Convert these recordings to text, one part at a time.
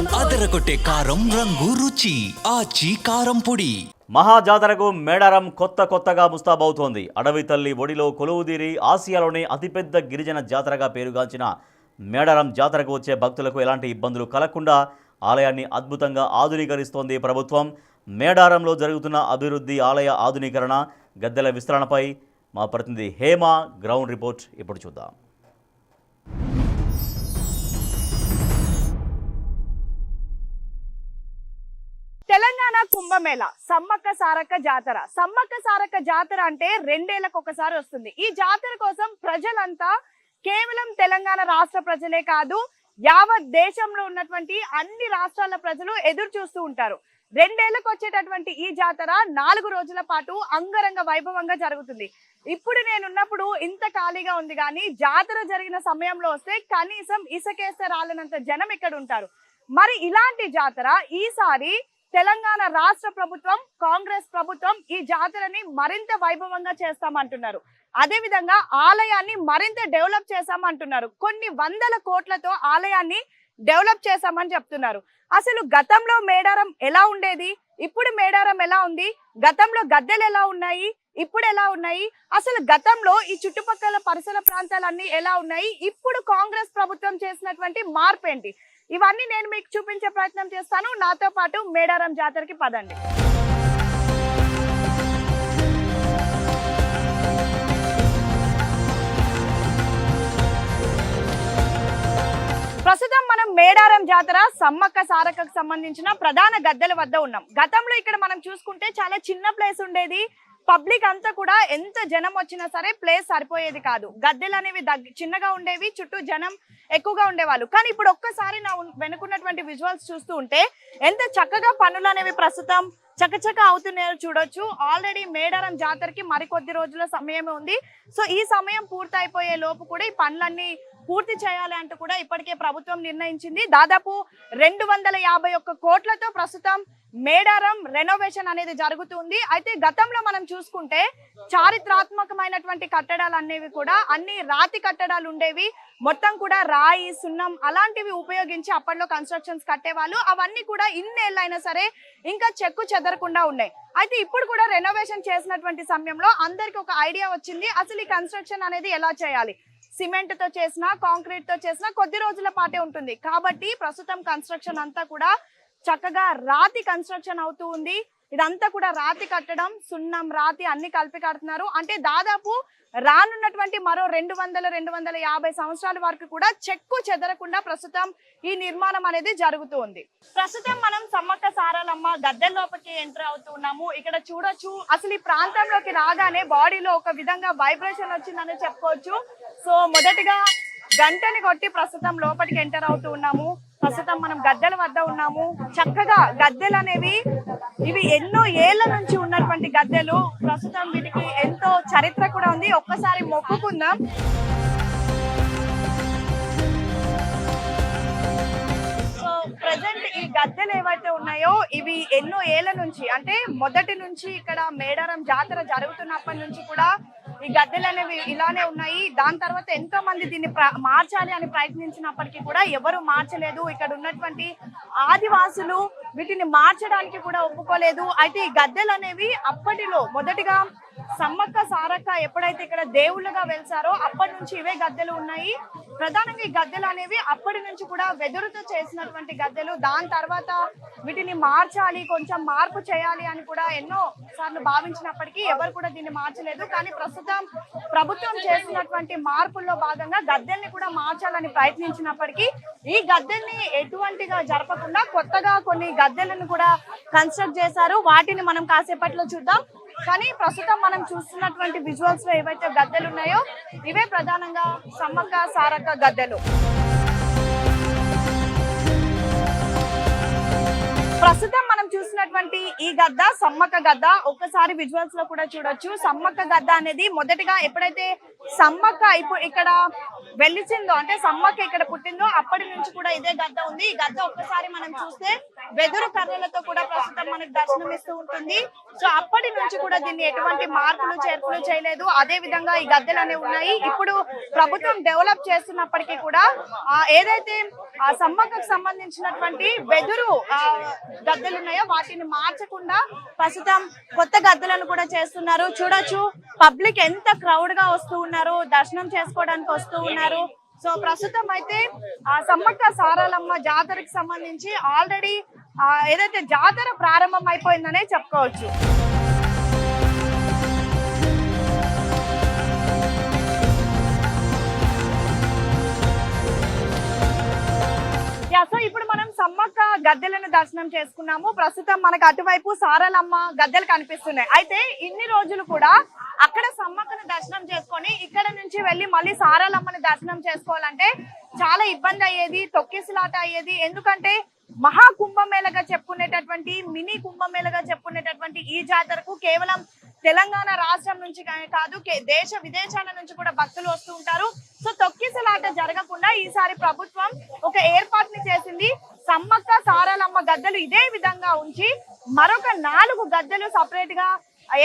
అదరగొట్టే కారం రంగు రుచి ఆచి కారం పొడి. మహాజాతరకు మేడారం కొత్తగా ముస్తాబవుతోంది. అడవి తల్లి ఒడిలో కొలువుదీరి ఆసియాలోనే అతిపెద్ద గిరిజన జాతరగా పేరుగాంచిన మేడారం జాతరకు వచ్చే భక్తులకు ఎలాంటి ఇబ్బందులు కలగకుండా ఆలయాన్ని అద్భుతంగా ఆధునీకరిస్తోంది ప్రభుత్వం. మేడారంలో జరుగుతున్న అభివృద్ధి, ఆలయ ఆధునీకరణ, గద్దెల విస్తరణపై మా ప్రతినిధి హేమ గ్రౌండ్ రిపోర్ట్ ఇప్పుడు చూద్దాం. తెలంగాణ కుంభమేళ సమ్మక్క సారక్క జాతర అంటే 2 ఏళ్లకు ఒకసారి వస్తుంది. ఈ జాతర కోసం ప్రజలంతా కేవలం తెలంగాణ రాష్ట్ర ప్రజలే కాదు, యావత్ దేశంలో ఉన్నటువంటి అన్ని రాష్ట్రాల ప్రజలు ఎదురు చూస్తూ ఉంటారు. 2 ఏళ్లకు వచ్చేటటువంటి ఈ జాతర 4 రోజుల పాటు అంగరంగ వైభవంగా జరుగుతుంది. ఇప్పుడు నేనున్నప్పుడు ఇంత ఖాళీగా ఉంది, కానీ జాతర జరిగిన సమయంలో వస్తే కనీసం ఇసుకేస్తే రాలనంత జనం ఇక్కడ ఉంటారు. మరి ఇలాంటి జాతర ఈసారి తెలంగాణ రాష్ట్ర ప్రభుత్వం, కాంగ్రెస్ ప్రభుత్వం ఈ జాతరని మరింత వైభవంగా చేస్తామంటున్నారు. అదే విధంగా ఆలయాన్ని మరింత డెవలప్ చేశామంటున్నారు. కొన్ని వందల కోట్లతో ఆలయాన్ని డెవలప్ చేశామని చెప్తున్నారు. అసలు గతంలో మేడారం ఎలా ఉండేది, ఇప్పుడు మేడారం ఎలా ఉంది, గతంలో గద్దెలు ఎలా ఉన్నాయి, ఇప్పుడు ఎలా ఉన్నాయి, అసలు గతంలో ఈ చుట్టుపక్కల పరిసర ప్రాంతాలన్నీ ఎలా ఉన్నాయి, ఇప్పుడు కాంగ్రెస్ ప్రభుత్వం చేసినటువంటి మార్పు ఏంటి, ఇవన్నీ నేను మీకు చూపించే ప్రయత్నం చేస్తాను. నాతో పాటు మేడారం జాతరకి పదండి. ప్రస్తుతం మనం మేడారం జాతర సమ్మక్క సారక్కకు సంబంధించిన ప్రధాన గద్దెల వద్ద ఉన్నాం. గతంలో ఇక్కడ మనం చూసుకుంటే చాలా చిన్న ప్లేస్ ఉండేది. పబ్లిక్ అంతా కూడా ఎంత జనం వచ్చినా సరే ప్లేస్ సరిపోయేది కాదు. గద్దెలు అనేవి చిన్నగా ఉండేవి, చుట్టూ జనం ఎక్కువగా ఉండేవాళ్ళు. కానీ ఇప్పుడు ఒక్కసారి నా వెనుకున్నటువంటి విజువల్స్ చూస్తూ ఉంటే ఎంత చక్కగా పనులు అనేవి ప్రస్తుతం చకచక అవుతున్నాయో చూడొచ్చు. ఆల్రెడీ మేడారం జాతరకి మరికొద్ది రోజుల సమయమే ఉంది. సో ఈ సమయం పూర్తయిపోయే లోపు కూడా ఈ పనులన్నీ పూర్తి చేయాలి అంటూ కూడా ఇప్పటికే ప్రభుత్వం నిర్ణయించింది. దాదాపు 251 కోట్లతో ప్రస్తుతం మేడారం రెనోవేషన్ అనేది జరుగుతుంది. అయితే గతంలో మనం చూసుకుంటే చారిత్రాత్మకమైనటువంటి కట్టడాలు అనేవి కూడా అన్ని రాతి కట్టడాలు ఉండేవి. మొత్తం కూడా రాయి, సున్నం అలాంటివి ఉపయోగించి అప్పట్లో కన్స్ట్రక్షన్స్ కట్టేవాళ్ళు. అవన్నీ కూడా ఇన్నేళ్ళైనా సరే ఇంకా చెక్కు చెదరకుండా ఉన్నాయి. అయితే ఇప్పుడు కూడా రెనోవేషన్ చేసినటువంటి సమయంలో అందరికి ఒక ఐడియా వచ్చింది, అసలు ఈ కన్స్ట్రక్షన్ అనేది ఎలా చేయాలి. సిమెంట్ తో చేసినా, కాంక్రీట్ తో చేసినా కొద్ది రోజుల పాటే ఉంటుంది. కాబట్టి ప్రస్తుతం కన్స్ట్రక్షన్ అంతా కూడా చక్కగా రాతి కన్స్ట్రక్షన్ అవుతూ ఉంది. ఇదంతా కూడా రాతి కట్టడం, సున్నం, రాతి అన్ని కలిపి కడుతున్నారు. అంటే దాదాపు రానున్నటువంటి మరో 200-250 సంవత్సరాల వరకు కూడా చెక్కు చెదరకుండా ప్రస్తుతం ఈ నిర్మాణం అనేది జరుగుతూ ఉంది. ప్రస్తుతం మనం సమ్మక్క సారలమ్మ గద్దెల లోపలికి ఎంటర్ అవుతూ ఉన్నాము. ఇక్కడ చూడొచ్చు, అసలు ఈ ప్రాంతంలోకి రాగానే బాడీలో ఒక విధంగా వైబ్రేషన్ వచ్చిందని చెప్పుకోవచ్చు. సో మొదటిగా గంటని కొట్టి ప్రస్తుతం లోపలికి ఎంటర్ అవుతూ ఉన్నాము. ప్రస్తుతం మనం గద్దెల వద్ద ఉన్నాము. చక్కగా గద్దెలు అనేవి ఇవి ఎన్నో ఏళ్ల నుంచి ఉన్నటువంటి గద్దెలు. ప్రస్తుతం వీటికి ఎంతో చరిత్ర కూడా ఉంది. ఒక్కసారి మొక్కుకుందాం. ప్రజెంట్ ఈ గద్దెలు ఏవైతే ఉన్నాయో ఇవి ఎన్నో ఏళ్ల నుంచి, అంటే మొదటి నుంచి ఇక్కడ మేడారం జాతర జరుగుతున్నప్పటి నుంచి కూడా ఈ గద్దెలు అనేవి ఇలానే ఉన్నాయి. దాని తర్వాత ఎంతో మంది దీన్ని మార్చాలి అని ప్రయత్నించినప్పటికీ కూడా ఎవరు మార్చలేదు. ఇక్కడ ఉన్నటువంటి ఆదివాసులు వీటిని మార్చడానికి కూడా ఒప్పుకోలేదు. అయితే ఈ గద్దెలు అనేవి అప్పటిలో మొదటిగా సమ్మక్క సారక్క ఎప్పుడైతే ఇక్కడ దేవుళ్ళగా వెలిసారో అప్పటి నుంచి ఇవే గద్దెలు ఉన్నాయి. ప్రధానంగా ఈ గద్దెలు అనేవి అప్పటి నుంచి కూడా వెదురుతో చేసినటువంటి గద్దెలు. దాని తర్వాత వీటిని మార్చాలి, కొంచెం మార్పు చేయాలి అని కూడా ఎన్నో సార్లు భావించినప్పటికీ ఎవరు కూడా దీన్ని మార్చలేదు. కానీ ప్రస్తుతం ప్రభుత్వం చేసినటువంటి మార్పుల్లో భాగంగా గద్దెల్ని కూడా మార్చాలని ప్రయత్నించినప్పటికీ ఈ గద్దెల్ని ఎటువంటిగా జరపకుండా కొత్తగా కొన్ని గద్దెలను కూడా కన్స్ట్రక్ట్ చేశారు. వాటిని మనం కాసేపట్లో చూద్దాం. కానీ ప్రస్తుతం మనం చూస్తున్నటువంటి విజువల్స్ లో ఏవైతే గద్దెలు ఉన్నాయో ఇవే ప్రధానంగా సమ్మక్క సారక్క గద్దెలు. ప్రస్తుతం మనం చూసినటువంటి ఈ గద్ద సమ్మక్క గద్ద. ఒక్కసారి విజువల్స్ లో కూడా చూడొచ్చు. సమ్మక్క గద్ద అనేది మొదటిగా ఎప్పుడైతే సమ్మక్క ఇప్పుడు ఇక్కడ వెలిసిందో అంటే సమ్మక్క ఇక్కడ పుట్టిందో అప్పటి నుంచి కూడా ఇదే గద్ద ఉంది. ఈ గద్ద ఒక్కసారి మనం చూస్తే వెదురు కర్రలతో కూడా ప్రస్తుతం మనకు దర్శనమిస్తూ ఉంటుంది. సో అప్పటి నుంచి కూడా దీన్ని ఎటువంటి మార్పులు చేర్పులు చేయలేదు. అదే విధంగా ఈ గద్దెలు అనేవి ఉన్నాయి. ఇప్పుడు ప్రభుత్వం డెవలప్ చేస్తున్నప్పటికీ కూడా ఏదైతే ఆ సమ్మక్కకు సంబంధించినటువంటి వెదురు గద్దెలు ఉన్నాయో వాటిని మార్చకుండా ప్రస్తుతం కొత్త గద్దెలను కూడా చేస్తున్నారు. చూడొచ్చు పబ్లిక్ ఎంత క్రౌడ్ గా వస్తూ ఉన్నారు, దర్శనం చేసుకోవడానికి వస్తూ ఉన్నారు. సో ప్రస్తుతం అయితే ఆ సమ్మక్క సారలమ్మ జాతరకు సంబంధించి ఆల్రెడీ ఏదైతే జాతర ప్రారంభం అయిపోయిందనే చెప్పుకోవచ్చు. సో ఇప్పుడు మనం సమ్మక్క గద్దెలను దర్శనం చేసుకున్నాము. ప్రస్తుతం మనకు అటువైపు సారలమ్మ గద్దెలు కనిపిస్తున్నాయి. అయితే ఇన్ని రోజులు కూడా అక్కడ సమ్మక్కను దర్శనం చేసుకొని ఇక్కడ నుంచి వెళ్ళి మళ్ళీ సారలమ్మని దర్శనం చేసుకోవాలంటే చాలా ఇబ్బంది అయ్యేది, తొక్కిసలాట అయ్యేది. ఎందుకంటే మహా కుంభమేళగా చెప్పుకునేటటువంటి మినీ కుంభమేళగా చెప్పుకునేటటువంటి ఈ జాతరకు కేవలం తెలంగాణ రాష్ట్రం నుంచి కాదు దేశ విదేశాల నుంచి కూడా భక్తులు వస్తూ ఉంటారు. సో తొక్కిసలాట జరగకుండా ఈసారి ప్రభుత్వం ఒక ఏర్పాటుని చేసింది. సమ్మక్క సారలమ్మ గద్దెలు ఇదే విధంగా ఉంచి మరొక 4 గద్దెలు సపరేట్ గా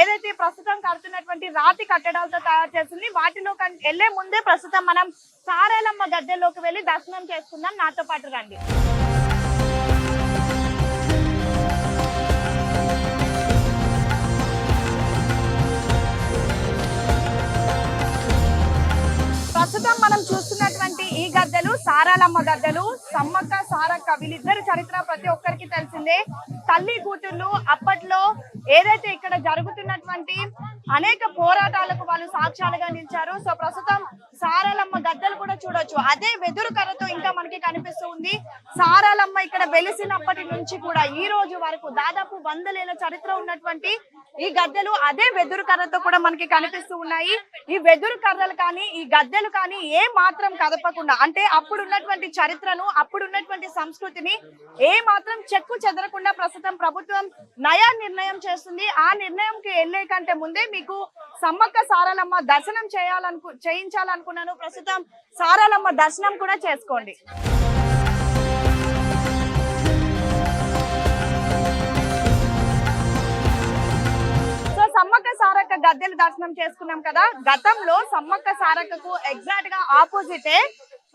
ఏదైతే ప్రస్తుతం కడుతున్నటువంటి రాతి కట్టడాలతో తయారు చేసింది. వాటిలో వెళ్లే ముందే ప్రస్తుతం మనం సారలమ్మ గద్దెల్లోకి వెళ్ళి దర్శనం చేసుకుందాం. నాతో పాటు రండి. ప్రస్తుతం మనం చూస్తున్నటువంటి ఈ గద్దెలు సారలమ్మ గద్దెలు. సమ్మక్క సారక్క వీళ్ళిద్దరి చరిత్ర ప్రతి ఒక్కరికి తెలిసిందే. తల్లి కూతుర్లు అప్పట్లో ఏదైతే ఇక్కడ జరుగుతున్నటువంటి అనేక పోరాటాలకు వాళ్ళు సాక్ష్యాలుగా నిలిచారు. సో ప్రస్తుతం సారలమ్మ గద్దెలు కూడా చూడొచ్చు. అదే వెదురు కర్రతో ఇంకా మనకి కనిపిస్తూ ఉంది. సారలమ్మ ఇక్కడ వెలిసినప్పటి నుంచి కూడా ఈ రోజు వరకు దాదాపు 100 ఏళ్ల చరిత్ర ఉన్నటువంటి ఈ గద్దెలు అదే వెదురు కర్రతో కూడా మనకి కనిపిస్తూ ఉన్నాయి. ఈ వెదురు కర్రలు కానీ ఈ గద్దెలు కానీ ఏ మాత్రం కదపకుండా అంటే అప్పుడు ఉన్నటువంటి చరిత్రను అప్పుడు ఉన్నటువంటి సంస్కృతిని ఏ మాత్రం చెక్కు చెదరకుండా ప్రస్తుతం ప్రభుత్వం నయా నిర్ణయం చేస్తుంది. ఆ నిర్ణయంకి వెళ్లే కంటే ముందే మీకు సమ్మక్క సారలమ్మ దర్శనం చేయించాలనుకున్నాను. ప్రస్తుతం సారలమ్మ దర్శనం కూడా చేసుకోండి. సమ్మక్క సారక్క గద్దెలు దర్శనం చేసుకున్నాం కదా. గతంలో సమ్మక్క సారక్కకు ఎగ్జాక్ట్ గా ఆపోజిటే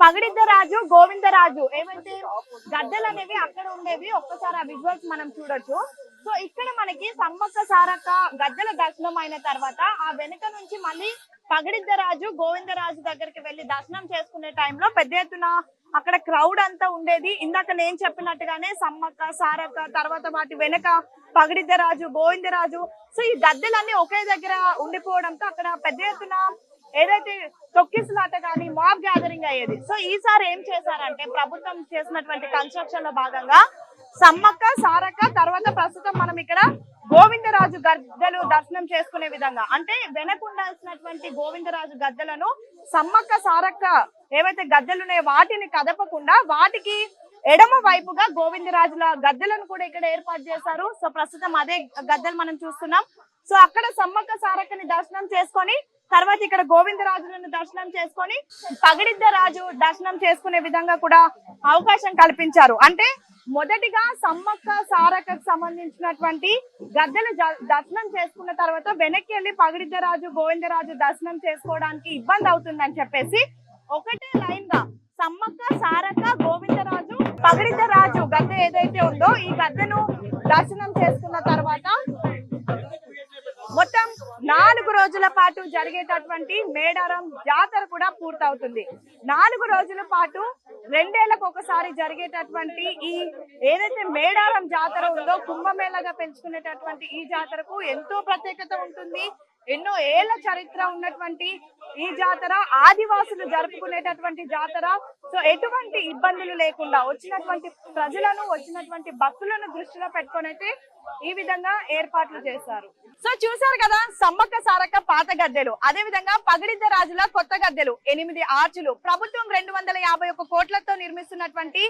పగడిద్దరాజు గోవిందరాజు ఏవైతే గద్దెలు అనేవి అక్కడ ఉండేవి. ఒక్కసారి ఆ విజువల్స్ మనం చూడొచ్చు. సో ఇక్కడ మనకి సమ్మక్క సారక్క గద్దెల దర్శనం అయిన తర్వాత ఆ వెనుక నుంచి మళ్ళీ పగడిద్దరాజు గోవిందరాజు దగ్గరికి వెళ్లి దర్శనం చేసుకునే టైంలో పెద్ద ఎత్తున అక్కడ క్రౌడ్ అంతా ఉండేది. ఇందాక నేను చెప్పినట్టుగానే సమ్మక్క సారక్క తర్వాత వాటి వెనక పగడిద్దరాజు గోవిందరాజు. సో ఈ గద్దెలన్నీ ఒకే దగ్గర ఉండిపోవడంతో అక్కడ పెద్ద ఎత్తున ఏదైతే తొక్కిసలాట కానీ మాబ్ గ్యాదరింగ్ అయ్యేది. సో ఈసారి ఏం చేశారంటే ప్రభుత్వం చేసినటువంటి కన్స్ట్రక్షన్ లో భాగంగా సమ్మక్క సారక్క తర్వాత ప్రస్తుతం మనం ఇక్కడ గోవిందరాజు గద్దెలు దర్శనం చేసుకునే విధంగా అంటే వెనకుండాల్సినటువంటి గోవిందరాజు గద్దెలను సమ్మక్క సారక్క ఏవైతే గద్దెలు ఉన్నాయో వాటిని కదపకుండా వాటికి ఎడమ వైపుగా గోవిందరాజుల గద్దెలను కూడా ఇక్కడ ఏర్పాటు చేశారు. సో ప్రస్తుతం అదే గద్దెలు మనం చూస్తున్నాం. సో అక్కడ సమ్మక్క సారక్కని దర్శనం చేసుకొని తర్వాత ఇక్కడ గోవిందరాజులను దర్శనం చేసుకొని పగడిద్దరాజు దర్శనం చేసుకునే విధంగా కూడా అవకాశం కల్పించారు. అంటే మొదటిగా సమ్మక్క సారక్కకు సంబంధించినటువంటి గద్దెల దర్శనం చేసుకున్న తర్వాత వెనక్కి వెళ్ళి పగడిద్దరాజు గోవిందరాజు దర్శనం చేసుకోవడానికి ఇబ్బంది అవుతుందని చెప్పేసి ఒకటే లైన్ గా సమ్మక్క సారక్క గోవిందరాజు పగడిద్దరాజు గద్దె ఏదైతే ఉందో ఈ గద్దెను దర్శనం చేసుకున్న తర్వాత మొత్తం 4 రోజుల పాటు జరిగేటటువంటి మేడారం జాతర కూడా పూర్తవుతుంది. 4 రోజుల పాటు 2 ఏళ్లకు ఒకసారి జరిగేటటువంటి ఈ ఏదైతే మేడారం జాతర ఉందో కుంభమేళగా పెంచుకునేటటువంటి ఈ జాతరకు ఎంతో ప్రత్యేకత ఉంటుంది. ఎన్నో ఏళ్ల చరిత్ర ఉన్నటువంటి ఈ జాతర ఆదివాసులు జరుపుకునేటటువంటి జాతర. సో ఎటువంటి ఇబ్బందులు లేకుండా వచ్చినటువంటి ప్రజలను వచ్చినటువంటి భక్తులను దృష్టిలో పెట్టుకొని అయితే ఈ విధంగా ఏర్పాట్లు చేశారు. సో చూసారు కదా సమ్మక్క సారక్క పాత గద్దెలు, అదే విధంగా పగడిద్దరాజుల కొత్త గద్దెలు 8 ఆర్చులు ప్రభుత్వం 251 కోట్లతో నిర్మిస్తున్నటువంటి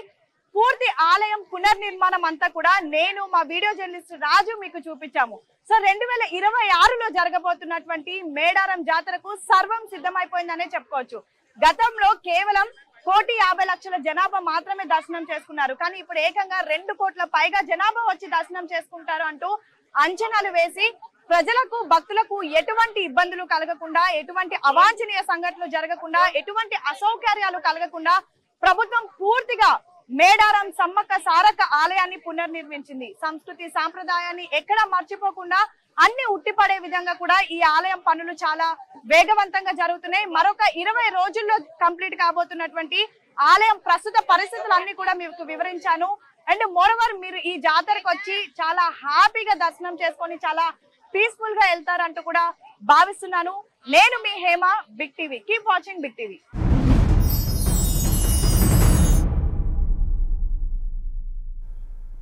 పూర్తి ఆలయం పునర్నిర్మాణం అంతా కూడా నేను మా వీడియో జర్నలిస్ట్ రాజు మీకు చూపించాము. సో 2026లో జరగబోతున్నటువంటి మేడారం జాతరకు సర్వం సిద్ధమైపోయిందనే చెప్పుకోవచ్చు. గతంలో కేవలం 1,50,00,000 జనాభా మాత్రమే దర్శనం చేసుకున్నారు. కానీ ఇప్పుడు ఏకంగా 2 కోట్ల పైగా జనాభా వచ్చి దర్శనం చేసుకుంటారు అంటూ అంచనాలు వేసి ప్రజలకు భక్తులకు ఎటువంటి ఇబ్బందులు కలగకుండా, ఎటువంటి అవాంఛనీయ సంఘటనలు జరగకుండా, ఎటువంటి అసౌకర్యాలు కలగకుండా ప్రభుత్వం పూర్తిగా మేడారం సమ్మక్క సారక్క ఆలయాన్ని పునర్నిర్మించింది. సంస్కృతి సాంప్రదాయాన్ని ఎక్కడా మర్చిపోకుండా అన్ని ఉట్టిపడే విధంగా కూడా ఈ ఆలయం పనులు చాలా వేగవంతంగా జరుగుతున్నాయి. మరొక 20 రోజుల్లో కంప్లీట్ కాబోతున్నటువంటి ఆలయం ప్రస్తుత పరిస్థితులన్నీ కూడా మీకు వివరించాను. అండ్ మోరోవర్ మీరు ఈ జాతరకు వచ్చి చాలా హ్యాపీగా దర్శనం చేసుకొని చాలా పీస్ఫుల్ గా వెళ్తారంటూ కూడా భావిస్తున్నాను. నేను మీ Hema, big TV. Keep watching big TV.